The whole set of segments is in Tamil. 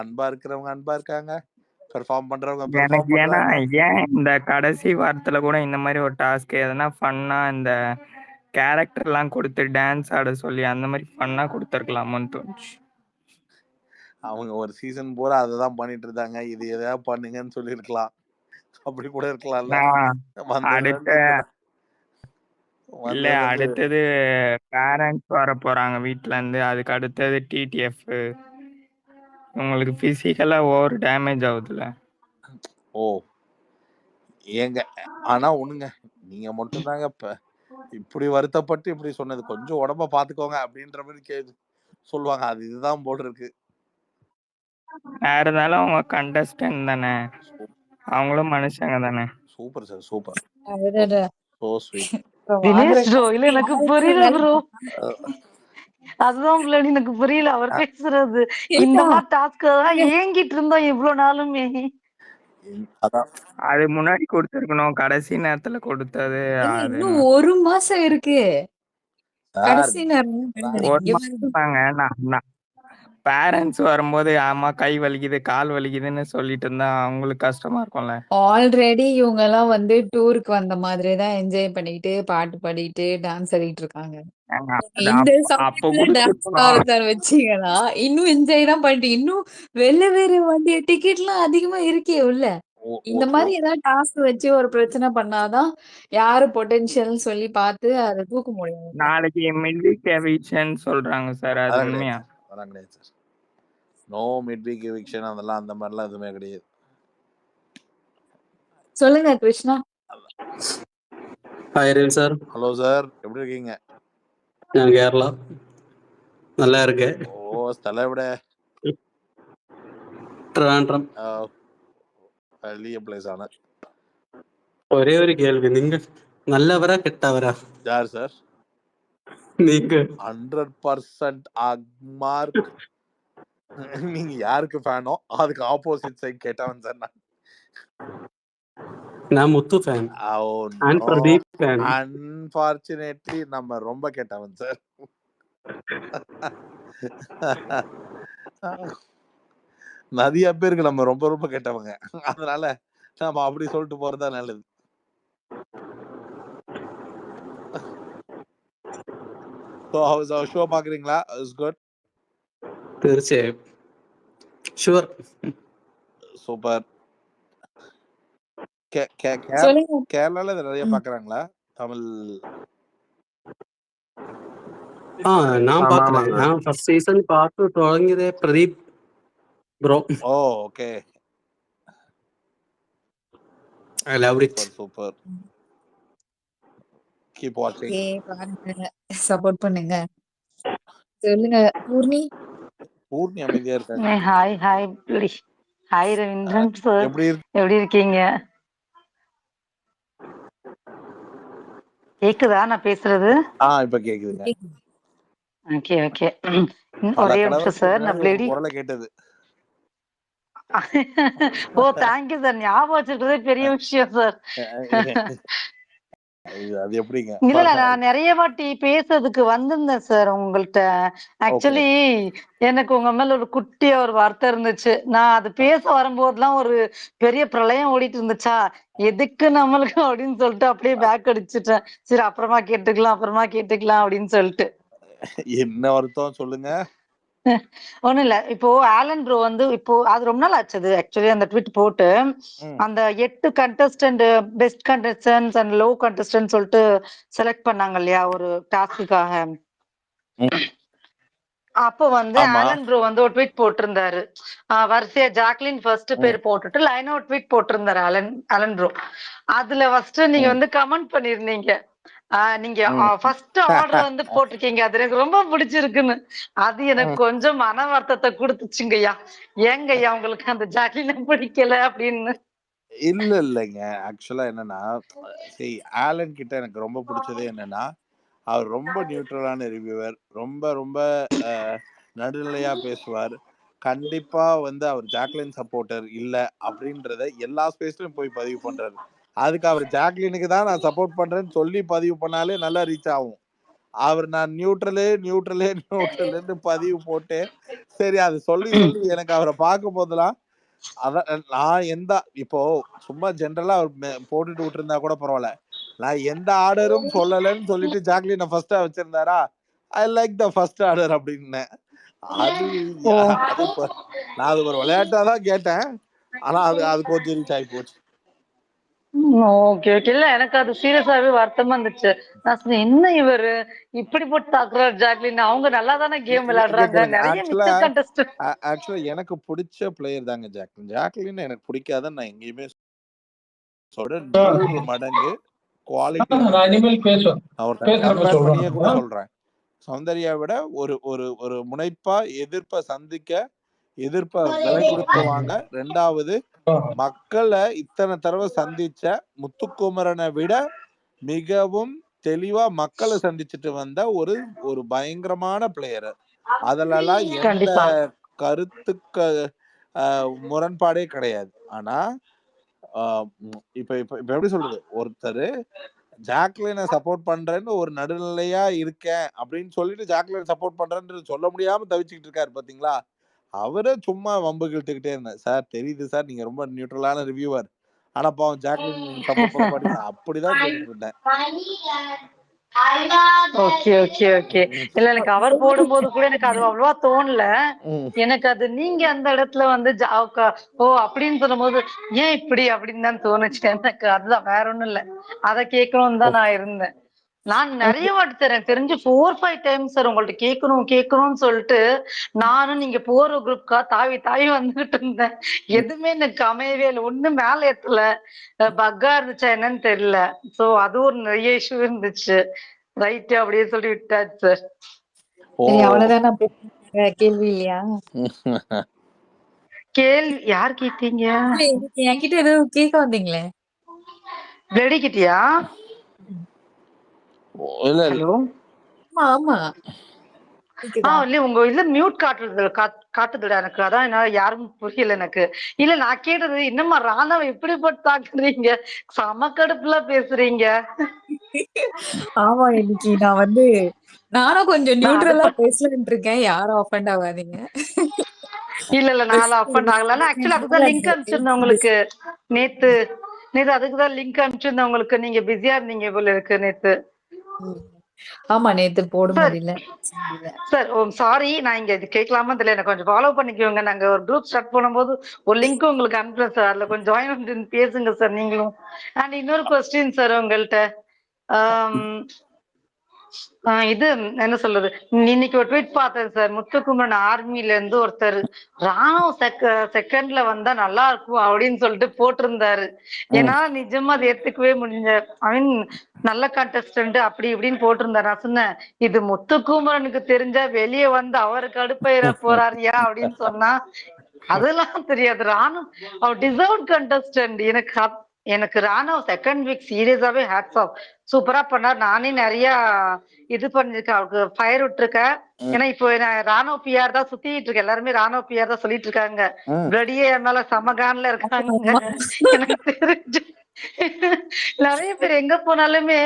அன்பா இருக்கிறவங்க அன்பா இருக்காங்க. பெர்ஃபார்ம் பண்றவங்க எனக்கு பெர்ஃபார்ம் ஏன்னா பண்றாங்க. ஏன் இந்த கடைசி வாரத்துல கூட இந்த மாதிரி ஒரு டாஸ்க் எதனா ஃபன்னா இந்த கேரக்டர்லாம் கொடுத்து டான்ஸ் ஆட சொல்லி அந்த மாதிரி ஃபன்னா கொடுத்துருக்கலாமோன்னு தோணுச்சு. அவங்க ஒரு சீசன் பூரா அததான் பண்ணிட்டு இருந்தாங்க. இது எதாவது பண்ணுங்கன்னு சொல்லியிருக்கலாம். அப்படி கூட இருக்கலாம்ல. நான் அடுத்த இல்ல அடுத்தது பேரண்ட்ஸ் வர போறாங்க வீட்ல இருந்து. அதுக்கு அடுத்தது டிடிஎஃப். உங்களுக்கு பிசிக்கலா ஓவர் டேமேஜ் ஆகுதுல்ல. ஓ ஏங்க ஆனா ஒண்ணுங்க, நீங்க மட்டும் தாங்க இப்படி வருத்தப்பட்டு இப்படி சொன்னது. கொஞ்சம் உடம்ப பாத்துக்கோங்க அப்படின்ற மாதிரி சொல்லுவாங்க. அது இதுதான் போல் இருக்கு. வேற இருந்தாலும் அவங்க கண்டஸ்டன்ட் தானே, அவங்களும் மனுஷங்க தானே. Super sir, super. அடடடா. So sweet. தினேஷ் ப்ரோ, இல்ல எனக்கு புரியல ப்ரோ. அதுதான் பிள்ளை எனக்கு புரியல அவர் பேசுறது. இந்த மாதிரி டாஸ்க் தான் ஏங்கிட்டு இருந்தோம் இவ்வளவு நாளுமே. அது முன்னாடி கொடுத்திருக்கணும், கடைசி நேரத்துல கொடுத்தது. இன்னும் 1 மாசம் இருக்கு. கடைசி பேரண்ட்ஸ் வரும்போது ஆமா கை வலிக்குது கால் வலிக்குதுன்னு சொல்லிட்டு இருந்தா அவங்களுக்கு கஷ்டமா இருக்கும்ல. ஆல்ரெடி இவங்க எல்லாம் வந்து டூருக்கு வந்த மாதிரி தான் என்ஜாய் பண்ணிட்டு பாட்டு பாடிட்டு டான்ஸ் ஆடிட்டு இருக்காங்க. இந்த சமயத்துல வச்சீங்கன்னா இன்னும் என்ஜாய் தான் பண்ணிட்டு இன்னும் வெளில வேற வண்டி டிக்கெட்லாம் அதிகமா இருக்கே உள்ள. இந்த மாதிரி ஏதாவது டாஸ்க் வச்சு ஒரு பிரச்சனை பண்ணாதான் யாரு பொட்டன்ஷியல் சொல்லி பார்த்து அதை தூக்க முடியும். நாளைக்கு மிட்வீக் எவிக்ஷன் சொல்றாங்க சார், அது உண்மையா? அதெல்லாம் கிடையாது சார். நோ மிட்வீக் எவிக்ஷன் அதெல்லாம் அந்த மாதிரிலாம் எதுவுமே கிடையாது. சொல்லுங்க Krishna. Hi Ravi sir. Hello sir, எப்படி இருக்கீங்க? நான் கேரளா. நல்லா இருக்கேன். ஓ ஸ்தலம் எവിടെ? ട്രിവാൻഡ്രം. വലിയ പ്ലേസ് ആണ്. ഒരേ ഒരു കേൾവി, നിങ്ങൾ നല്ലവരാ കെട്ടവരാ? யார் சார்? நீங்க 100% அக்மார்க். நீங்க யாருக்கு ஃபேனோ அதுக்கு ஆப்போசிட் சைடு கேட்டவன் சார் நான். நான் Muthu fan. And Pradeep fan. Unfortunately நம்ம ரொம்ப கேட்டவன் சார். நிறைய பேருக்கு நம்ம ரொம்ப ரொம்ப கேட்டவங்க. அதனால நம்ம அப்படி சொல்லிட்டு போறதா நல்லது. So how is our show பாக்குறீங்களா? Is good. തീർച്ചയായും. ഷുവർ. சூப்பர். கேரளால நிறைய பாக்குறாங்களா தமிழ்? நான் பாக்குறேன். நான் ஃபர்ஸ்ட் சீசன் பார்த்து தொடங்கியதே Pradeep bro. Oh okay. I loved it. Super. Keep watching. Support பண்ணுங்க. சொல்லுங்க பூர்ணி. பூர்ணி அமைதியா இருக்காங்க. Hi hi hi Ravindran sir, எப்படி இருக்கீங்க? கேக்குதா நான் பேசுறது? இப்ப கேக்குதுங்க. Okay okay. ஒரே நிமிஷம் சார், நான் பிளேடி குரலை கேட்டது. ஓ தேங்க்யூ சார், ஞாபகம் வச்சிருக்கிறதே பெரிய விஷயம் சார். அது எப்படிங்க? இல்ல நான் நிறைய வாட்டி பேசுறதுக்கு வந்திருந்தேன் சார் உங்கள்கிட்ட. ஆக்சுவலி எனக்கு உங்க மேல ஒரு குட்டியா ஒரு வார்த்தை இருந்துச்சு. நான் அது பேச வரும்போதுலாம் ஒரு பெரிய பிரளயம் ஓடிட்டு இருந்துச்சா, எதுக்கு நம்மளுக்கு அப்படின்னு சொல்லிட்டு அப்படியே பேக் அடிச்சுட்டேன். சரி அப்புறமா கேட்டுக்கலாம் அப்படின்னு சொல்லிட்டு. என்ன வருத்தம் சொல்லுங்க. ஒண்ணும் இல்ல, இப்போ ஆலன் ப்ரோ வந்து இப்போ அது ரொம்ப நாள் ஆச்சு ஆக்சுவலி அந்த ட்வீட் போட்டு. அந்த 8 contestant best contestants and low contestant சொல்லிட்டு செலக்ட் பண்ணாங்க இல்லையா ஒரு டாஸ்க்குக்காக. அப்போ வந்து ஆலன் ப்ரோ வந்து ஒரு ட்வீட் போட்டிருந்தாரு. வரிசையா ஜாக்லின் ஃபர்ஸ்ட் பேர் போட்டுட்டு லைனா ஒரு ட்வீட் போட்டிருந்தாரு ஆலன் ப்ரோ. அதுல ஃபர்ஸ்ட் நீங்க வந்து கமெண்ட் பண்ணிருந்தீங்க. நீங்க ஃபர்ஸ்ட் ஆர்டர் வந்து போட்டிருக்கீங்க, அது எனக்கு ரொம்ப பிடிச்சிருக்குன்னு. அது எனக்கு கொஞ்சம் மன வருத்தத்தை கொடுத்துச்சுங்கய்யா. ஏங்கய்யா உங்களுக்கு அந்த ஜாக்லினை பிடிக்கல அப்படின்னு? இல்லைங்க, ஆக்சுவலா என்னன்னா ஆலன் கிட்ட எனக்கு ரொம்ப பிடிச்சதே என்னன்னா அவர் ரொம்ப நியூட்ரலான ரிவ்யூவர், ரொம்ப ரொம்ப நடுநிலையா பேசுவார். கண்டிப்பா வந்து அவர் ஜாக்லின் சப்போர்ட்டர் இல்ல அப்படின்றத எல்லா ஸ்பேஸ்லயும் போய் பதிவு பண்றாரு. அதுக்கு அவர் ஜாக்லினுக்கு தான் நான் சப்போர்ட் பண்றேன்னு சொல்லி பதிவு பண்ணாலே நல்லா ரீச் ஆகும். அவர் நான் நியூட்ரலுன்னு பதிவு போட்டு சரி அது சொல்லி எனக்கு அவரை பார்க்கும் போதெல்லாம் அதான் நான் இப்போ சும்மா ஜென்ரலா அவர் போட்டுட்டு விட்டுருந்தா கூட பரவாயில்ல. நான் எந்த ஆர்டரும் சொல்லலன்னு சொல்லிட்டு ஜாக்லினை ஃபர்ஸ்டா வச்சிருந்தாரா, I like the first order அப்படின்னேன். அது நான் அது ஒரு விளையாட்டா தான் கேட்டேன். ஆனா அது கொஞ்சம் ரீச் ஆகி போச்சு. Okay okay. இல்ல எனக்கு அது சீரியஸாவே வருத்தமா இருந்துச்சு. நான் சொன்னேன் என்ன இவரு இப்படி போட்டு தாக்குறாரு ஜாக்லின், அவங்க நல்லா தானே கேம் விளையாடுறாங்க, நிறைய மிச்சர் கண்டஸ்ட். ஆக்சுவலா எனக்கு பிடிச்ச பிளேயர் தாங்க ஜாக்லின். எனக்கு பிடிக்காத நான் எங்கேயுமே சொல்றேன். 100 மடங்கு குவாலிட்டி கூட சொல்றேன். சௌந்தர்யா விட ஒரு முனைப்பா எதிர்ப்ப விலை கொடுத்து வாங்க. 2வது மக்களை இத்தனை தடவை சந்திச்ச முத்துக்குமரனை விட மிகவும் தெளிவா மக்களை சந்திச்சுட்டு வந்த ஒரு பயங்கரமான பிளேயர். அதுலலாம் எந்த கருத்துக்கு முரண்பாடே கிடையாது. ஆனா இப்ப எப்படி சொல்றது, ஒருத்தர் ஜாக்லினை சப்போர்ட் பண்றேன்னு ஒரு நடுநிலையா இருக்கேன் அப்படின்னு சொல்லிட்டு ஜாக்லினை சப்போர்ட் பண்றேன்னு சொல்ல முடியாம தவிச்சுக்கிட்டு இருக்காரு பாத்தீங்களா. அவரே சும்மா வம்பு கிழட்டுக்கிட்டே இருந்தேன். சார் தெரியுது சார், நீங்க ரொம்ப நியூட்ரலான ரிவ்யூவர், ஆனா பாவம் ஜாக்லின் நீங்க சப்போர்ட் பண்ண மாட்டீங்க அப்படிதான் கேட்டுட்டு இருந்தேன். Okay okay okay. இல்ல எனக்கு அவர் போடும்போது கூட எனக்கு அது அவ்வளவா தோணல. எனக்கு அது நீங்க அந்த இடத்துல வந்து ஓ அப்படின்னு சொல்லும் போது ஏன் இப்படி அப்படின்னு தான் தோணுச்சு எனக்கு. அதுதான், வேற ஒண்ணும் இல்ல. அத கேட்கணும்னு தான் நான் இருந்தேன். நான் நிறைய வாட்டி தெரிஞ்சு 4-5 டைம்ஸ் சார் உங்கள்ட்ட கேட்கணும்னு சொல்லிட்டு நானும் நீங்க போற குரூப்கா தாவி வந்துகிட்டு இருந்தேன். எதுவுமே எனக்கு அமையவே இல்லை. ஒண்ணு மேல ஏத்தல, பக்கா இருந்துச்சா என்னன்னு தெரியல. சோ அது ஒரு நிறைய இஷ்யூ இருந்துச்சு. ரைட் அப்படியே சொல்லி விட்டாச்சு சார். அவ்வளவுதான் கேள்வி இல்லையா? கேள்வி யார் கேட்டீங்க? என்கிட்ட ஏதோ கேட்க வந்தீங்களே, பிளடி கிட்டியா? ஹலோ, ஆமா இல்ல உங்க இதுல மியூட் காட்டுதுடா எனக்கு. அதான் என்னால யாரும் புரியல எனக்கு. இல்ல நான் கேட்டது என்னம்மா ராணாவை எப்படி போட்டு தாக்குறீங்க, சமக்கடுப்புல பேசுறீங்க. ஆமா, இன்னைக்கு நான் வந்து நானும் கொஞ்சம் நியூட்ரலா பேசலாம்னு இருக்கேன். யாரும் ஆஃபண்ட் ஆகாதீங்க. இல்ல நான் ஆஃபண்ட் ஆகல. ஆக்சுவலா அதுதான் லிங்க் அனுப்பிச்சிருந்தேன் உங்களுக்கு நேத்து. அதுக்குதான் லிங்க் அனுப்பிச்சிருந்தேன் உங்களுக்கு. நீங்க பிஸியா இருந்தீங்க போல இருக்கு நேத்து. ஆமா, நேத்து போட முடியல சார். ஓ சாரி, நான் இங்க இது கேட்கலாமா தெரியல. எனக்கு கொஞ்சம் ஃபாலோ பண்ணிக்கோங்க. நாங்க ஒரு குரூப் ஸ்டார்ட் பண்ணும்போது ஒரு லிங்க் உங்களுக்கு அனுப்புறேன் சார். அதுல கொஞ்சம் ஜாயின் பண்ணி பேசுங்க சார் நீங்களும். அண்ட் இன்னொரு கொஸ்டின் சார் உங்கள்கிட்ட. இது என்ன சொல்றது, இன்னைக்கு ஒரு ட்வீட் பார்த்தேன் சார். முத்துக்குமரன் ஆர்மில இருந்து ஒருத்தர் ராணுவ செகண்ட்ல வந்தா நல்லா இருக்கும் அப்படின்னு சொல்லிட்டு போட்டிருந்தாரு. ஏன்னா நிஜமா அது ஏத்துக்கவே முடிஞ்ச, ஐ மீன் நல்ல கண்டஸ்டன்ட் அப்படி இப்படின்னு போட்டிருந்தாரு. நான் சொன்னேன் இது முத்துக்குமரனுக்கு தெரிஞ்சா வெளியே வந்து அவருக்கு அடுப்பயிர போறாரியா அப்படின்னு சொன்னா அதெல்லாம் தெரியாது. ராணுவ அவர் டிசர்வ் கண்டஸ்டன்ட். எனக்கு ராணுவ செகண்ட் வீக் சீரியஸாவே ஹேட்ஸ் ஆஃப், சூப்பரா பண்ணார். நானே நிறைய இது பண்ணிருக்கேன், அவருக்கு ஃபயர் விட்டுருக்கேன். ஏன்னா இப்போ ராணுவ பிஆர் தான் சுத்திட்டு இருக்கேன். எல்லாருமே ராணுவ பிஆர் தான் சொல்லிட்டு இருக்காங்க. பிளடியே என் மேல சமகான்ல இருக்காங்க. எனக்கு தெரிஞ்சு நிறைய பேர் எங்க போனாலுமே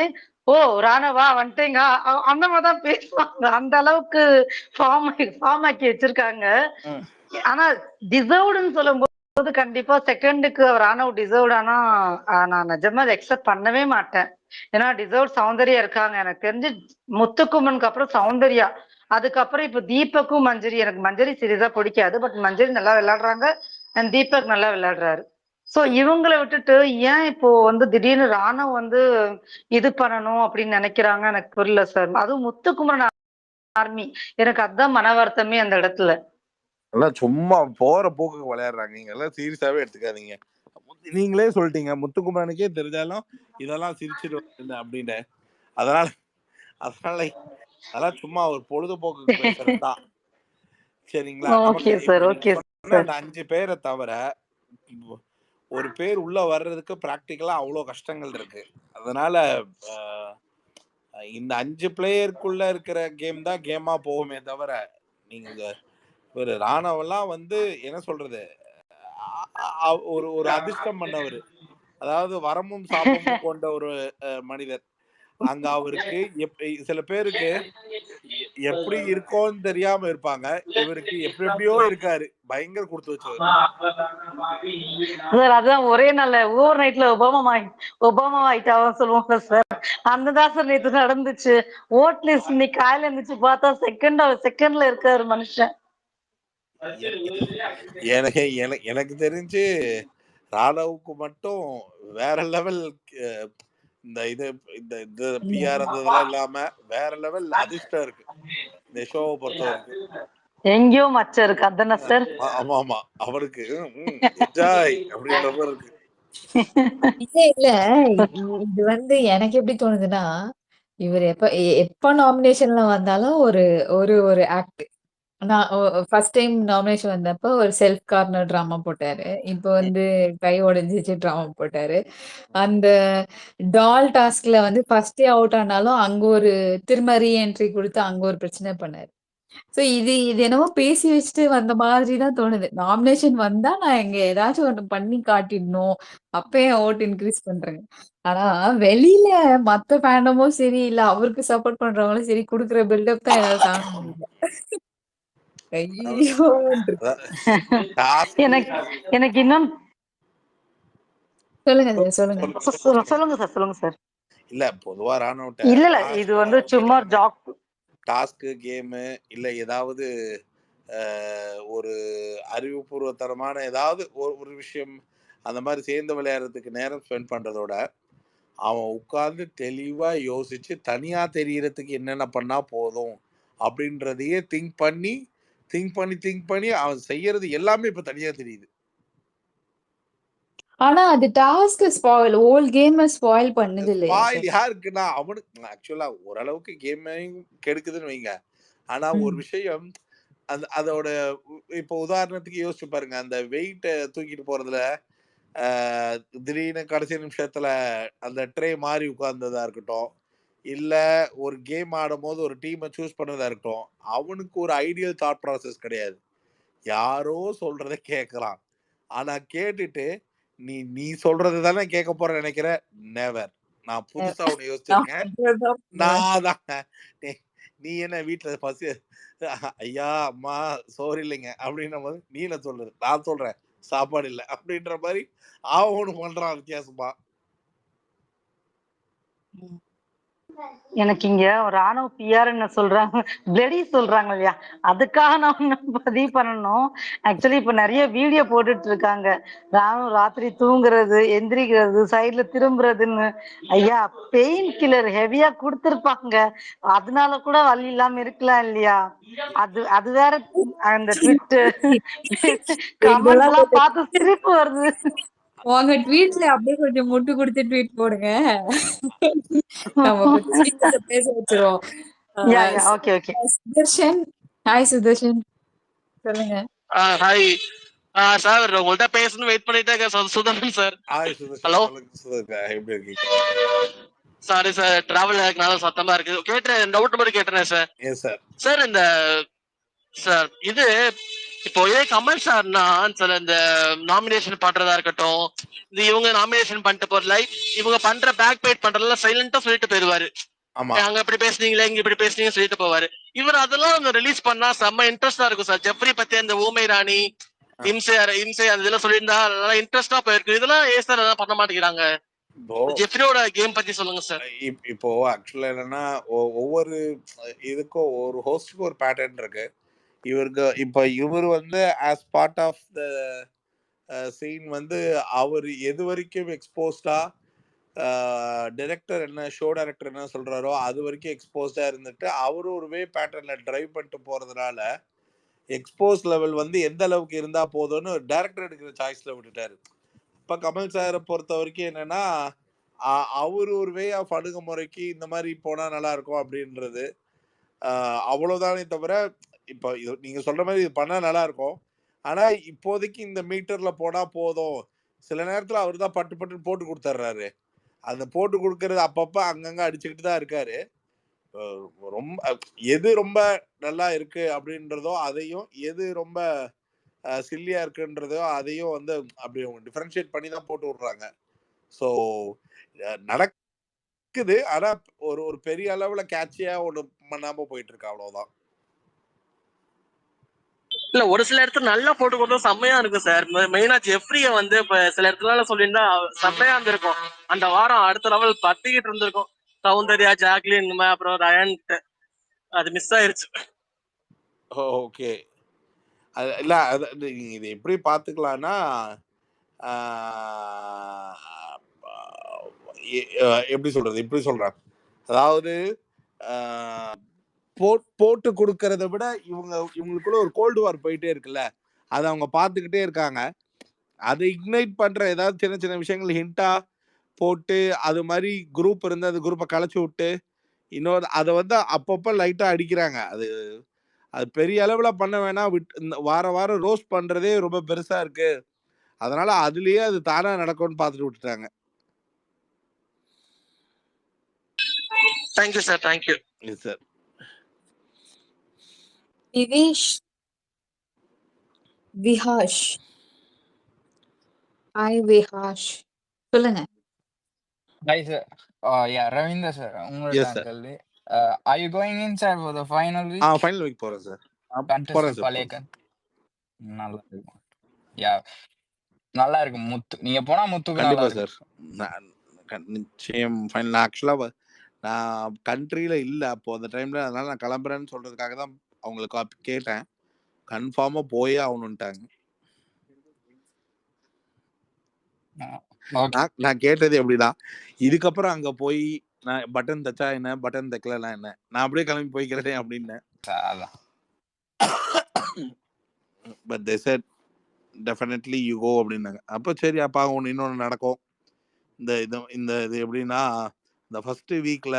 ஓ ராணவா வந்துட்டீங்க அந்த மாதிரிதான் பேசுவாங்க. அந்த அளவுக்கு ஃபார்ம் ஆக்கி வச்சிருக்காங்க. ஆனா டிசர்வ்டுன்னு சொல்லும் போது கண்டிப்பா செகண்டுக்கு ராணவ் டிசர்வ்ட். ஆனா நான் நிஜமா அதை எக்ஸெப்ட் பண்ணவே மாட்டேன். ஏன்னா டிசர்வ் சௌந்தர்யா இருக்காங்க. எனக்கு தெரிஞ்சு முத்துக்குமனுக்கு அப்புறம் சௌந்தர்யா, அதுக்கப்புறம் இப்ப தீபக்கும் மஞ்சரி. எனக்கு மஞ்சரி சீரியஸா பிடிக்காது, பட் மஞ்சரி நல்லா விளையாடுறாங்க அண்ட் தீபக் நல்லா விளையாடுறாரு. சோ இவங்களை விட்டுட்டு ஏன் இப்போ வந்து திடீர்னு ராணவ் வந்து இது பண்ணணும் அப்படின்னு நினைக்கிறாங்க எனக்கு புரியல சார். அதுவும் முத்துக்குமரன் ஆர்மி, எனக்கு அதுதான் மன வருத்தமே அந்த இடத்துல. எல்லாம் சும்மா போற போக்குக்கு விளையாடுறாங்க. நீங்க எல்லாம் சீரியஸாவே எடுத்துக்காதீங்க. நீங்களே சொல்லிட்டீங்க முத்துக்குமரனுக்கே தெரிஞ்சாலும் இதெல்லாம் சிரிச்சிட்டு அப்படின்னு. அதனால அதெல்லாம் சும்மா ஒரு பொழுதுபோக்கு பேசுறதுதான். சரிங்களா? அந்த 5 பேரை தவிர ஒரு பேர் உள்ள வர்றதுக்கு பிராக்டிக்கலா அவ்வளவு கஷ்டங்கள் இருக்கு. அதனால இந்த 5 பிளேயருக்குள்ள இருக்கிற கேம் தான் கேமா போகுமே தவிர, நீங்க ஒரு ராணவெல்லாம் வந்து என்ன சொல்றது, ஒரு அதிர்ஷ்டம் பண்ணவர், அதாவது வரமும் சாபமும் கொண்ட ஒரு மனிதர். அங்க அவருக்கு சில பேருக்கு எப்படி இருக்கோன்னு தெரியாம இருப்பாங்க. இவருக்கு எப்படியோ இருக்காரு. பயங்கர கொடுத்து வச்சவர். சார் அதான் ஒரே நாள்ல ஓவர் நைட்ல ஒபாமா ஆயிட்டாவ சொல்லுவாங்க சார். அந்ததான் சார் நேற்று நடந்துச்சு. ஓட் லிஸ்ட் இன்னைக்கு காலையில இருந்துச்சு பார்த்தா செகண்ட்ல இருக்காரு மனுஷன். எனக்கு தெரிஞ்சு ராணவுக்கு மட்டும் வேற லெவல் இந்த இது இந்த இது பிஆர் அதெல்லாம் இல்லாம வேற லெவல் அதிர்ஷ்டம் இருக்கு இந்த ஷோவை பொறுத்த வரைக்கும். எங்கேயோ மச்சம் இருக்கு அதானே சார். ஆமா ஆமா அவருக்கு என்ஜாய் அப்படின்ற மாதிரி இருக்கு. இல்ல இது வந்து எனக்கு எப்படி தோணுதுன்னா இவர் எப்ப நாமினேஷன்ல வந்தாலும் ஒரு ஒரு ஒரு ஆக்ட். நான் ஃபர்ஸ்ட் டைம் நாமினேஷன் வந்தப்போ ஒரு செல்ஃப் கார்னர் டிராமா போட்டாரு. இப்போ வந்து கை உடைஞ்சிச்சு டிராமா போட்டாரு. அந்த டால் டாஸ்க்ல வந்து ஃபர்ஸ்டே அவுட் ஆனாலும் அங்க ஒரு திரும்ப ரீஎன்ட்ரி கொடுத்து அங்க ஒரு பிரச்சனை பண்ணாரு. சோ இது என்னமோ பேசி வச்சுட்டு வந்த மாதிரி தான் தோணுது. நாமினேஷன் வந்தா நான் இங்க ஏதாச்சும் ஒண்ணு பண்ணி காட்டிடணும். அப்பயே ஓட் இன்க்ரீஸ் பண்றேங்க. ஆனா வெளியில மத்த ஃபேண்டமும் சரி, இல்ல அவருக்கு சப்போர்ட் பண்றவங்களும் சரி குடுக்குற பில்டப் தான் என்னால தாங்க முடியல. ஐயோ! எனக்கு இன்னும் சொல்லுங்க சார். இல்ல பொதுவா ராணுவ இல்ல இது வந்து சும்மா ஜாக் டாஸ்க் கேம் இல்ல ஏதாவது ஒரு அறிவுபூர்வத்தனமான ஏதாவது ஒரு விஷயம் அந்த மாதிரி சேர்ந்து விளையாடுறதுக்கு நேரம் ஸ்பெண்ட் பண்றதோட அவன் உட்கார்ந்து தெளிவா யோசிச்சு தனியா தெரியறதுக்கு என்னென்ன பண்ணா போதும் அப்படின்றதையே திங்க் பண்ணி அவன் செய்யறது எல்லாமே இப்ப தனியா தெரியுது. ஆனா அது task spoil whole game spoil பண்ணுது இல்லையா? ஸ்பாயில் யாருக்குன்னா அவனுக்கு ஆக்சுவலா ஓரளவுக்கு கேமையும் கெடுக்குதுன்னு வைங்க. ஆனா ஒரு விஷயம் அதோட இப்போ உதாரணத்துக்கு யோசிச்சு பாருங்க. அந்த வெயிட்ட தூக்கிட்டு போறதுல திடீர்னு கடைசி நிமிஷத்துல அந்த ட்ரே மாறி உட்கார்ந்ததா இருக்கட்டும், இல்ல ஒரு கேம் ஆடும் போது ஒரு டீமை சூஸ் பண்ணதா இருக்கட்டும், அவனுக்கு ஒரு ஐடியல் தாட் ப்ராசஸ் கிடையாது. யாரோ சொல்றதை கேட்கலாம். ஆனா கேட்டுட்டு நீ சொல்றது தானே கேட்க போற நினைக்கிற? நெவர். நான் புதுசா ஒண்ணு யோசிச்சிருக்கேன். நான் தான் நீ என்ன வீட்டுல பசி ஐயா அம்மா சோறு இல்லைங்க அப்படின்ற போது நீ என்ன சொல்றது? நான் சொல்றேன் சாப்பாடு இல்லை அப்படின்ற மாதிரி அவன் ஒண்ணு பண்றான் வித்தியாசமா. எனக்கு இங்க ஒரு ராணுவ பிஆர் என்ன சொல்றாங்க பிளடி சொல்றாங்க இல்லையா, அதுக்காக நான் பதிவு பண்ணணும். ஆக்சுவலி இப்ப நிறைய வீடியோ போட்டுட்டு இருக்காங்க. ராணுவ ராத்திரி தூங்குறது, எந்திரிக்கிறது, சைட்ல திரும்புறதுன்னு. ஐயா பெயின் கில்லர் ஹெவியா கொடுத்துருப்பாங்க, அதனால கூட வலி இல்லாம இருக்கலாம் இல்லையா? அது வேற அந்த ட்விட்டர் கமெண்ட்ஸ் எல்லாம் பார்த்து சிரிப்பு வருது. உங்க ட்வீட்ல அப்படியே கொஞ்சம் முட்டு கொடுத்து ட்வீட் போடுங்க. நம்ம கொஞ்சம் சீக்கிரத்தை பேச வச்சிருவோம். சுதர்ஷன், ஹாய் சுதர்ஷன், சொல்லுங்க. ஹாய் சார், உங்கள்ட்ட பேசணும் வெயிட் பண்ணிட்டே இருக்கேன். சுதர்ஷன் சார். ஹலோ எப்படி இருக்கீங்க? சாரி சார், டிராவல் ஆகனால சத்தமா இருக்கு. கேட்டேன், டவுட் மட்டும் கேட்டேன் சார். சார் இந்த சார் இது இப்போ இதே கமல் சார்னா சார் இந்த நாமினேஷன் பண்றதா இருக்கட்டும், இது இவங்க நாமினேஷன் பண்ணிட்டு போற லைக் இவங்க பண்ற பேக் பேட் பண்றதுல சைலண்டா சொல்லிட்டு போயிருவாரு. அங்க இப்படி பேசுனீங்களே, இங்க இப்படி பேசுனீங்க சொல்லிட்டு போவாரு. இவர் அதெல்லாம் ரிலீஸ் பண்ணா செம்ம இன்ட்ரெஸ்டா இருக்கும் சார். ஜெஃப்ரி பத்தி அந்த ஊமை ராணி இம்சை அந்த இதெல்லாம் சொல்லியிருந்தா நல்லா இன்ட்ரெஸ்டா போயிருக்கு. இதெல்லாம் ஏன் சார் அதெல்லாம் பண்ண மாட்டேங்கிறாங்க? ஜெஃப்ரியோட கேம் பத்தி சொல்லுங்க சார். இப்போ ஆக்சுவலா என்னன்னா ஒவ்வொரு இதுக்கும் ஒரு ஹோஸ்டுக்கும் ஒரு பேட்டர்ன் இருக்கு. இவருக்கு இப்ப இவர் வந்து as part of the scene வந்து அவர் எது வரைக்கும் எக்ஸ்போஸ்டா டைரக்டர் என்ன ஷோ டைரக்டர் என்ன சொல்றாரோ அது வரைக்கும் எக்ஸ்போஸ்டா இருந்துட்டு அவரு ஒரு வே பேட்டர்ன்ல டிரைவ் பண்ணிட்டு போறதுனால எக்ஸ்போஸ் லெவல் வந்து எந்த அளவுக்கு இருந்தா போதும்னு டைரக்டர் எடுக்கிற சாய்ஸ்ல விட்டுட்டாரு. இப்ப கமல் சாரை பொறுத்த வரைக்கும் என்னன்னா அவர் ஒரு வே ஆஃப் அணுகுமுறைக்கு இந்த மாதிரி போனா நல்லா இருக்கும் அப்படின்றது அவ்வளவுதானே தவிர இப்ப நீங்க சொல்ற மாதிரி இது பண்ணா நல்லா இருக்கும். ஆனா இப்போதைக்கு இந்த மீட்டர்ல போனா போதும். சில நேரத்துல அவர் தான் பட்டு போட்டு கொடுத்துட்றாரு. அந்த போட்டு கொடுக்கறது அப்பப்ப அங்கங்க அடிச்சுக்கிட்டு தான் இருக்காரு. ரொம்ப எது ரொம்ப நல்லா இருக்கு அப்படின்றதோ அதையும், எது ரொம்ப சில்லியா இருக்குன்றதோ அதையும் வந்து அப்படி டிஃபரன்ஷியேட் பண்ணி தான் போட்டு விடுறாங்க. ஸோ நடக்க இருக்குது. ஆனா ஒரு பெரிய அளவுல கேட்சியா ஒண்ணு பண்ணாம போயிட்டு இருக்கு, அவ்வளவுதான். இல்ல ஒரு சில இடத்துல நல்லா போட்டு கொடுத்தா செம்மையா இருக்கும் சார். மெயினா ஜெஃப்ரிய வந்து இப்ப சில இடத்துல சொல்லியிருந்தா செம்மையா இருந்திருக்கும். அந்த வாரம் அடுத்த லெவல் பத்திக்கிட்டு இருந்திருக்கும். சௌந்தர்யா, ஜாக்லின், அப்புறம் ரயன், அது மிஸ் ஆயிருச்சு. ஓகே. இல்ல இது எப்படி பாத்துக்கலாம்னா, எப்படி சொல்றேன், அதாவது போட்டு கொடுக்கறத விட இவங்களுக்குள்ள ஒரு கோல்டு வார் போயிட்டே இருக்குல்ல, அதை அவங்க பார்த்துக்கிட்டே இருக்காங்க. அதை இக்னைட் பண்ற ஏதாவது சின்ன சின்ன விஷயங்கள் ஹிண்டா போட்டு, அது மாதிரி குரூப் இருந்து அந்த குரூப்பை கலைச்சு விட்டு இன்னொரு அதை வந்து அப்பப்போ லைட்டா அடிக்கிறாங்க. அது பெரிய அளவுல பண்ண வேணாம், வாரம் ரோஸ்ட் பண்றதே ரொம்ப பெருசா இருக்கு, அதனால அதுலயே அது தானா நடக்கும்னு பார்த்துட்டு விட்டுட்டாங்க. Thank you sir, thank you. Yes sir. Vihash. Hi Vihash, சொல்லுங்க. Hi sir. Yeah Ravindar sir, உங்களுக்கு தான் கேள்வி. Are you going in sir for the final week? Final week போறேன் சார். Contest பழைய நல்லா இருக்கும். யா நல்லா இருக்கு. முத்து நீங்க போனா முத்துக்கு நல்லா இருக்கு சார். நிச்சயம் ஃபைனல். ஆக்சுவலா நான் கண்ட்ரியில இல்ல அப்போ அந்த டைம்ல, அதனால நான் கிளம்புறேன்னு சொல்றதுக்காக தான் அவங்களுக்கு கேட்டேன். கன்ஃபார்மா போயே ஆகணும்ட்டாங்க. நான் கேட்டது எப்படின்னா, இதுக்கப்புறம் அங்க போய் நான் பட்டன் தச்சா என்ன, பட்டன் தைக்கலாம் என்ன, நான் அப்படியே கிளம்பி போய்க்கிறேன் அப்படின்னு. But they said definitely you go அப்படின்னாங்க. அப்போ சரி, அப்போ இன்னொன்று நடக்கும். இது எப்படின்னா, இந்த ஃபர்ஸ்ட் வீக்ல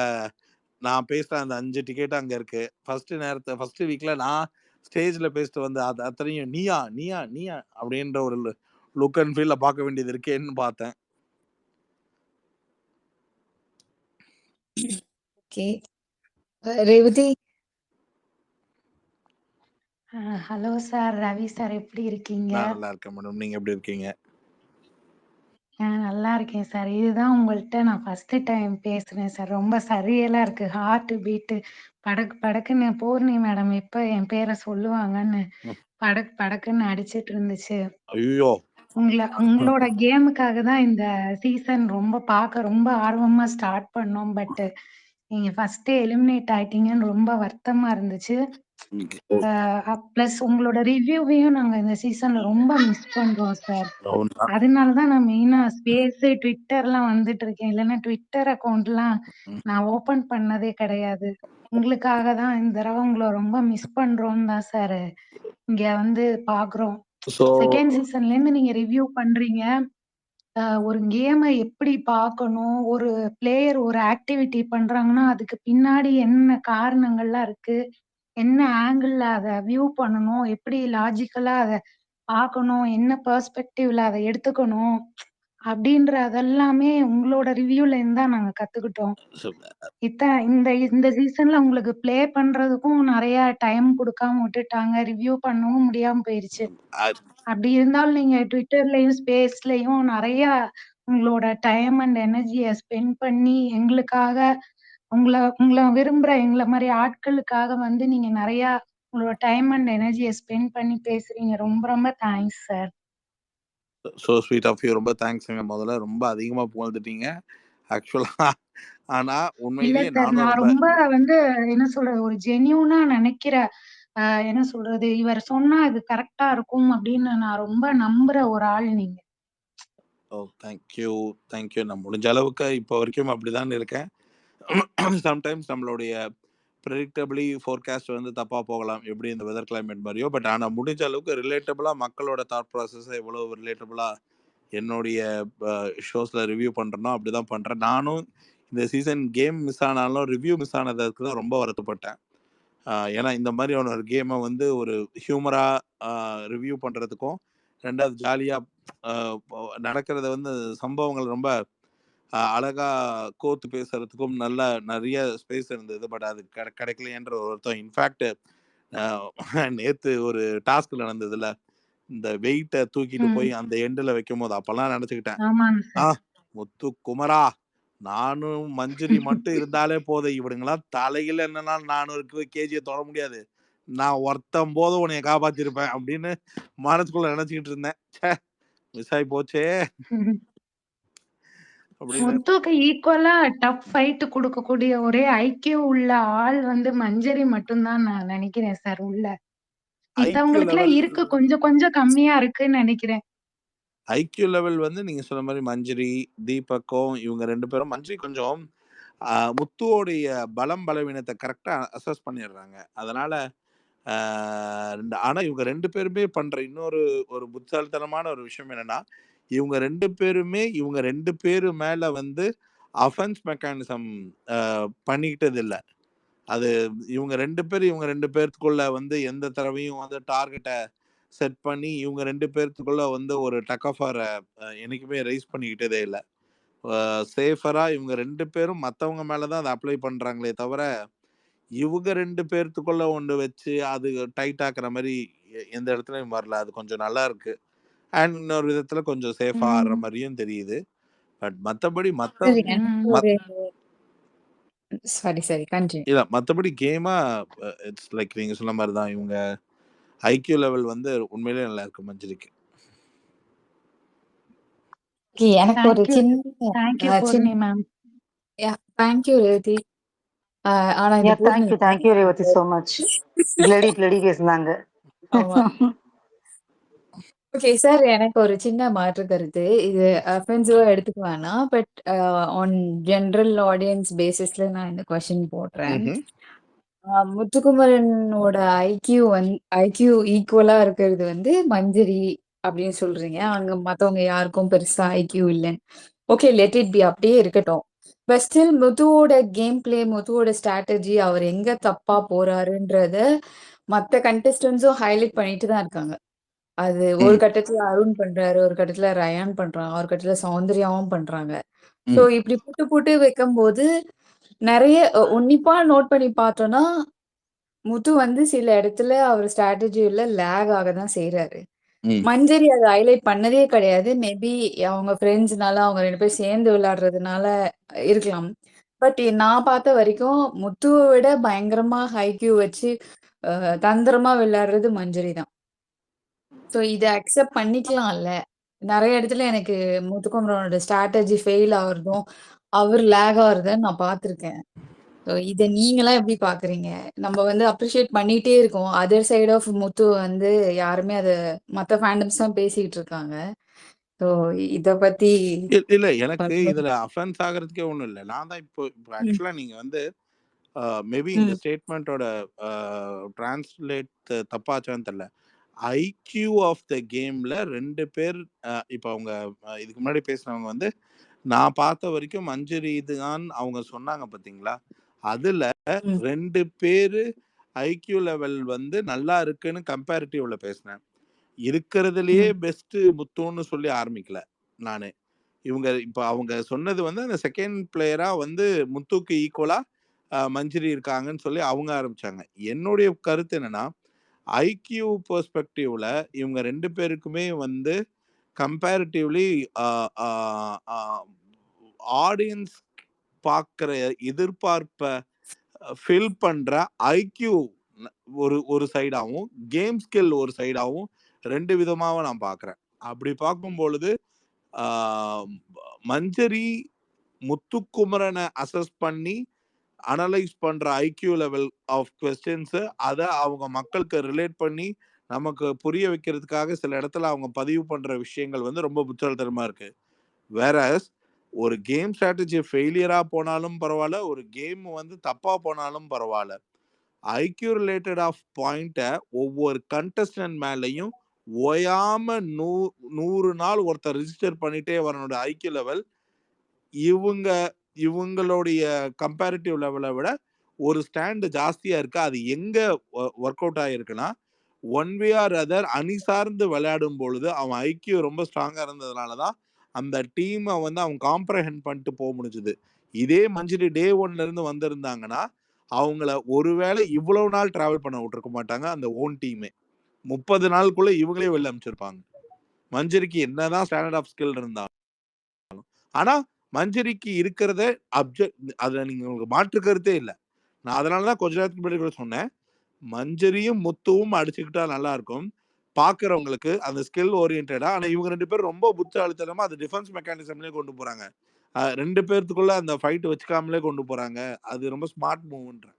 நான் பேசுற அந்த 5 டிக்கெட் அங்க இருக்கு. ஃபர்ஸ்ட் வீக்ல நான் ஸ்டேஜ்ல பேசிட்டு வந்து அத்தனையும் நீயா நீயா நீயா அப்படின்ற ஒரு லுக் அண்ட் ஃபீல்ல பார்க்க வேண்டியது இருக்கேன்னு பார்த்தேன். Okay, Revathi. Hello sir, Ravi sir, எப்படி இருக்கீங்க? நான் நல்லா இருக்கேன் மேடம், நீங்க எப்படி இருக்கீங்க? நல்லா இருக்கேன் சார். இதுதான் உங்கள்கிட்ட நான் ஃபர்ஸ்ட் டைம் பேசுறேன் சார். ரொம்ப சரியலா இருக்கு, ஹார்ட் பீட்டு படக்கு படக்குன்னு. பூர்ணி மேடம் எப்ப என் பேரை சொல்லுவாங்கன்னு படக்கு படக்குன்னு அடிச்சிட்டு இருந்துச்சு. ஐயோ, உங்களோட கேமுக்காக தான் இந்த சீசன் பார்க்க ரொம்ப ஆர்வமா ஸ்டார்ட் பண்ணோம். பட் நீங்க ஃபர்ஸ்ட் எலிமினேட் ஆயிட்டீங்கன்னு ரொம்ப வருத்தமா இருந்துச்சு. பிளஸ் உங்களோட ரிவ்யூவையும் நாங்க இந்த சீசன்ல ரொம்ப மிஸ் பண்றோம் சார். அதனாலதான் நான் மெயினா ஸ்பேஸ் ட்விட்டர்லாம் வந்துட்டு இருக்கேன். இல்லைன்னா ட்விட்டர் அக்கௌண்ட்லாம் நான் ஓபன் பண்ணதே கிடையாது. உங்களுக்காக தான் இந்த தடவை உங்களை ரொம்ப மிஸ் பண்றோம் தான் சார் இங்க வந்து பாக்குறோம். செகண்ட் சீசன்ல இருந்து நீங்க ரிவ்யூ பண்றீங்க. ஒரு கேமை எப்படி பார்க்கணும், ஒரு பிளேயர் ஒரு ஆக்டிவிட்டி பண்றாங்கன்னா அதுக்கு பின்னாடி என்ன காரணங்கள்லாம் இருக்கு, என்ன ஆங்கிள் அதை வியூ பண்ணணும், எப்படி லாஜிக்கலா அதை பார்க்கணும், என்ன பெர்ஸ்பெக்டிவ்ல அதை எடுத்துக்கணும் அப்படின்றதெல்லாமே உங்களோட ரிவ்யூல இருந்து தான் நாங்க கத்துக்கிட்டோம். இந்த சீசன்ல உங்களுக்கு பிளே பண்றதுக்கும் நிறைய டைம் கொடுக்காம விட்டுட்டாங்க, ரிவ்யூ பண்ணவும் முடியாம போயிருச்சு. அப்படி இருந்தாலும் நீங்க ட்விட்டர்லயும் ஸ்பேஸ்லயும் நிறைய உங்களோட டைம் அண்ட் எனர்ஜியை ஸ்பெண்ட் பண்ணி எங்களுக்காக, உங்களை விரும்புற எங்களை மாதிரி ஆட்களுக்காக வந்து நீங்க நிறைய உங்களோட டைம் அண்ட் எனர்ஜியை ஸ்பெண்ட் பண்ணி பேசுறீங்க. ரொம்ப ரொம்ப thanks sir. So sweet of you. ரொம்ப தேங்க்ஸ்ங்க. முதல்ல ரொம்ப அதிகமா புகழ்ந்துட்டீங்க ஆக்சுவலா. ஆனா உண்மையிலேயே நான் ரொம்ப வந்து என்ன சொல்றது, ஒரு ஜென்யூனா நினைக்கிற, என்ன சொல்றது, இவர் சொன்னா இது கரெக்டா இருக்கும் அப்படின்னு நான் ரொம்ப நம்புற ஒரு ஆள் நீங்க. ஓ தேங்க்யூ. நான் முடிஞ்ச அளவுக்கு இப்போ வரைக்கும் அப்படிதான் இருக்கேன். சம்டைம்ஸ் நம்மளுடைய ப்ரெடிக்டபிளி ஃபோர்காஸ்ட் வந்து தப்பா போகலாம், எப்படி இந்த வெதர் கிளைமேட் மாதிரியோ. பட் ஆனா முடிஞ்ச அளவுக்கு ரிலேட்டபிளா மக்களோட தாட் ப்ராசஸை எவ்வளவு ரிலேட்டபிளா என்னுடைய ஷோஸ்ல ரிவ்யூ பண்றேனோ அப்படிதான் பண்றேன். நானும் இந்த சீசன் கேம் மிஸ் ஆனாலும் ரிவ்யூ மிஸ் ஆனதுக்கு தான் ரொம்ப வருத்தப்பட்டேன். ஏன்னா இந்த மாதிரியான ஒரு கேமை வந்து ஒரு ஹியூமரா ரிவ்யூ பண்றதுக்கும், ரெண்டாவது ஜாலியா நடக்கிறத வந்து சம்பவங்கள் ரொம்ப அழகா கோர்த்து பேசுறதுக்கும் நிறைய ஸ்பேஸ் இருந்தது. பட் அது கிடைக்கலையன்ற ஒரு வருத்தம். இன்ஃபேக்ட் நேத்து ஒரு டாஸ்க் நடந்ததுல, இந்த வெயிட்டை தூக்கிட்டு போய் அந்த எண்டுல வைக்கும் போது அப்பெல்லாம் நினைச்சுக்கிட்டேன், முத்து குமரா நானும் மஞ்சரி மட்டும் இருந்தாலே போதும், இவனுங்களாம் தலையில என்னன்னா 400 கேஜியை தொட முடியாது, நான் ஒருத்தம் போதும் உன்னைய காப்பாத்திருப்பேன் அப்படின்னு மனசுக்குள்ள நினைச்சுக்கிட்டு இருந்தேன். மிஸ் ஆகி போச்சே அப்படின்னு. முத்துக்கு ஈக்குவலா டஃப் ஃபைட் கொடுக்கக்கூடிய ஒரே ஐக்கியூ உள்ள ஆள் வந்து மஞ்சரி மட்டும்தான் நான் நினைக்கிறேன் சார். உள்ள ஐக்கியூ மித்தவங்களுக்கு லெவல் இருக்கு, கொஞ்சம் கம்மியா இருக்குன்னு நினைக்கிறேன். ஐக்கியூ லெவல் வந்து நீங்க சொன்ன மாதிரி மஞ்சரி தீபக்கும் இவங்க 2 பேரும், மஞ்சரி கொஞ்சம் முத்துவோடைய பலம் பலவீனத்தை கரெக்டா அசஸ் பண்ணிடுறாங்க. அதனால ஆனா இவங்க 2 பேருமே பண்ற இன்னொரு ஒரு புத்தாலித்தனமான ஒரு விஷயம் என்னன்னா, இவங்க 2 பேருமே இவங்க 2 பேரு மேல வந்து அஃபென்ஸ் மெக்கானிசம் பண்ணிக்கிட்டது இல்ல. அது இவங்க 2 பேர்த்துக்குள்ள வந்து எந்த தடவையும் வந்து டார்கெட்டை செட் பண்ணி இவங்க 2 பேர்த்துக்குள்ள வந்து ஒரு டக் ஆஃப் ஆர் என்னைக்குமே ரைஸ் பண்ணிக்கிட்டதே இல்லை. சேஃபரா இவங்க 2 பேரும் மற்றவங்க மேலதான் அதை அப்ளை பண்றாங்களே தவிர இவங்க 2 பேர்த்துக்குள்ள ஒன்று வச்சு அது டைட் ஆக்குற மாதிரி எந்த இடத்துலயும் வரல. அது கொஞ்சம் நல்லா இருக்கு. அண்ட் இன்னொரு விதத்துல கொஞ்சம் சேஃபா ஆடுற மாதிரியும் தெரியுது. பட் மற்றபடி இல்ல, மற்றபடி கேமா இட்ஸ் லைக் நீங்க சொன்ன மாதிரி தான். இவங்க ஐக்கியூ லெவல் வந்து உண்மையிலேயே நல்லா இருக்கு மஞ்சரிக்கு. எனக்கு ஒரு thank you Poorni ma'am. Thank you Revathi. ஆனா இந்த thank you Revathi so much. Bloody பேசுனாங்க. ஓகே சார், எனக்கு ஒரு சின்ன மாற்று கருத்து. இது அஃபென்சிவா எடுத்துக்க வேணாம். பட் ஆன் ஜெனரல் ஆடியன்ஸ் பேசிஸ்ல நான் இந்த கொஸ்டின் போடுறேன். முத்துக்குமரனோட ஐக்கியூ ஈக்குவலா இருக்கிறது வந்து மஞ்சரி அப்படின்னு சொல்றீங்க. அங்க மத்தவங்க யாருக்கும் பெருசா ஐக்கியூ இல்லைன்னு. ஓகே, லெட் இட் பி, அப்படியே இருக்கட்டும். பட் ஸ்டில் முத்துவோட கேம் பிளே, முத்துவோட ஸ்ட்ராட்டஜி, அவர் எங்க தப்பா போறாருன்றத மத்த கண்டெஸ்டன்ஸும் ஹைலைட் பண்ணிட்டு தான் இருக்காங்க. அது ஒரு கட்டத்துல அருண் பண்றாரு, ஒரு கட்டத்துல ரயான் பண்றாங்க, ஒரு கட்டத்துல சௌந்தர்யாவும் பண்றாங்க. சோ இப்படி புட்டு வைக்கும்போது நிறைய உன்னிப்பா நோட் பண்ணி பார்த்தோம்னா முத்து வந்து சில இடத்துல அவர் ஸ்ட்ராட்டஜில லேக் ஆக தான் செய்யறாரு. மஞ்சரி அதை ஹைலைட் பண்ணதே கிடையாது. மேபி அவங்க ஃப்ரெண்ட்ஸ்னால அவங்க 2 பேரும் சேர்ந்து விளையாடுறதுனால இருக்கலாம். பட் நான் பார்த்த வரைக்கும் முத்துவை விட பயங்கரமா ஹைக்யூ வச்சு தந்திரமா விளையாடுறது மஞ்சரி தான். ஸோ இதை அக்செப்ட் பண்ணிக்கலாம்ல. நிறைய இடத்துல எனக்கு முத்துக்குமரனோட ஸ்ட்ராட்டஜி ஃபெயில் ஆகுறதும் அவர் லேக் ஆகுறதுன்னு நான் பார்த்துருக்கேன். ஸோ இதை நீங்களாம் எப்படி பாக்குறீங்க? நம்ம வந்து அப்ரிஷியேட் பண்ணிட்டே இருக்கோம். அதர் சைடு ஆஃப் முத்து வந்து யாருமே அதை மற்ற ஃபேண்டம்ஸ் தான் பேசிட்டு இருக்காங்க. ஸோ இத பத்தி இல்ல, எனக்கு இதுல அஃபென்ஸ் ஆகிறதுக்கே ஒண்ணும் இல்லை. நான் தான் இப்போ ஆக்சுவலா நீங்க வந்து மேபி இந்த ஸ்டேட்மெண்ட்டோட டிரான்ஸ்லேட் தப்பாச்சான்னு தெரியல. ஐக்யூ ஆஃப் த கேம்ல 2 பேர் இப்போ அவங்க இதுக்கு முன்னாடி பேசினவங்க வந்து நான் பார்த்த வரைக்கும் மஞ்சரி இதுதான் அவங்க சொன்னாங்க பாத்தீங்களா, அதுல 2 பேரு ஐக்யூ லெவல் வந்து நல்லா இருக்குன்னு கம்பேரிட்டிவ்ல பேசினேன். இருக்கிறதுலயே பெஸ்ட் முத்துன்னு சொல்லி ஆரம்பிக்கல நானு. இவங்க இப்ப அவங்க சொன்னது வந்து அந்த செகண்ட் பிளேயரா வந்து முத்துக்கு ஈக்குவலா மஞ்சரி இருக்காங்கன்னு சொல்லி அவங்க ஆரம்பிச்சாங்க. என்னுடைய கருத்து என்னன்னா, ஐக்யூ பெர்ஸ்பெக்டிவ்ல இவங்க 2 பேருக்குமே வந்து கம்பேரிட்டிவ்லி ஆடியன்ஸ் பார்க்குற எதிர்பார்ப்பை ஃபில் பண்ற ஐக்யூ ஒரு சைடாகவும் கேம் ஸ்கில் ஒரு சைடாகவும் 2 விதமாக நான் பார்க்குறேன். அப்படி பார்க்கும் பொழுது மஞ்சரி முத்துக்குமரனை அசஸ் பண்ணி அனலைஸ் பண்ற ஐக்யூ லெவல் ஆஃப் கொஸ்டின்ஸ் அதை அவங்க மக்களுக்கு ரிலேட் பண்ணி நமக்கு புரிய வைக்கிறதுக்காக சில இடத்துல அவங்க பதிவு பண்ற விஷயங்கள் வந்து ரொம்ப புத்தகத்தனமா இருக்கு. வேற ஒரு கேம் ஸ்ட்ராட்டஜி ஃபெயிலியரா போனாலும் பரவாயில்ல, ஒரு கேம் வந்து தப்பா போனாலும் பரவாயில்ல, ஐக்யூ ரிலேட்டட் ஆஃப் பாயிண்ட்டை ஒவ்வொரு கண்டஸ்டன்ட் மேலையும் ஓயாம 100 நாள் ஒருத்தர் ரிஜிஸ்டர் பண்ணிட்டே வரனோட ஐக்யூ லெவல் இவங்களுடைய கம்பேரிட்டிவ் லெவலை விட ஒரு ஸ்டாண்டு ஜாஸ்தியா இருக்கு. அது எங்க ஒர்க் அவுட் ஆகிருக்குன்னா, ஒன் வே ஆர் அதர் அணி சார்ந்து விளையாடும் பொழுது அவன் ஐக்கியூ ரொம்ப ஸ்ட்ராங்கா இருந்ததுனாலதான் அந்த டீமை வந்து அவன் காம்ப்ரஹெண்ட் பண்ணிட்டு போக முடிஞ்சுது. இதே மஞ்சரி டே 1ல இருந்து வந்திருந்தாங்கன்னா அவங்கள ஒருவேளை இவ்வளவு நாள் டிராவல் பண்ண விட்டுருக்க மாட்டாங்க. அந்த ஓன் டீமே 30 நாளுக்குள்ள இவங்களே வெளில அமைச்சிருப்பாங்க. மஞ்சரிக்கு என்னதான் ஸ்டாண்டர்ட் ஆஃப் ஸ்கில் இருந்தாலும். ஆனா மஞ்சரிக்கு இருக்கிறத அதுல நீங்க உங்களுக்கு மாற்று கருத்தே இல்லை. நான் அதனாலதான் கொஞ்ச நேரத்துக்கு முன்னாடி கூட சொன்னேன், மஞ்சரியும் முத்துவும் அடிச்சுக்கிட்டா நல்லா இருக்கும் பாக்குறவங்களுக்கு, அந்த ஸ்கில் ஓரியன்டா. ஆனா இவங்க 2 பேரும் ரொம்ப புத்தாலித்தனமா அது டிஃபென்ஸ் மெக்கானிசம்லயே கொண்டு போறாங்க. 2 பேர்த்துக்குள்ள அந்த ஃபைட் வச்சுக்காமலே கொண்டு போறாங்க. அது ரொம்ப ஸ்மார்ட் மூவ்ன்றேன்.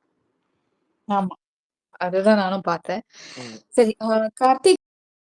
ஆமா. அதுதான் நானும் பார்த்தேன். சரி, கார்த்திக்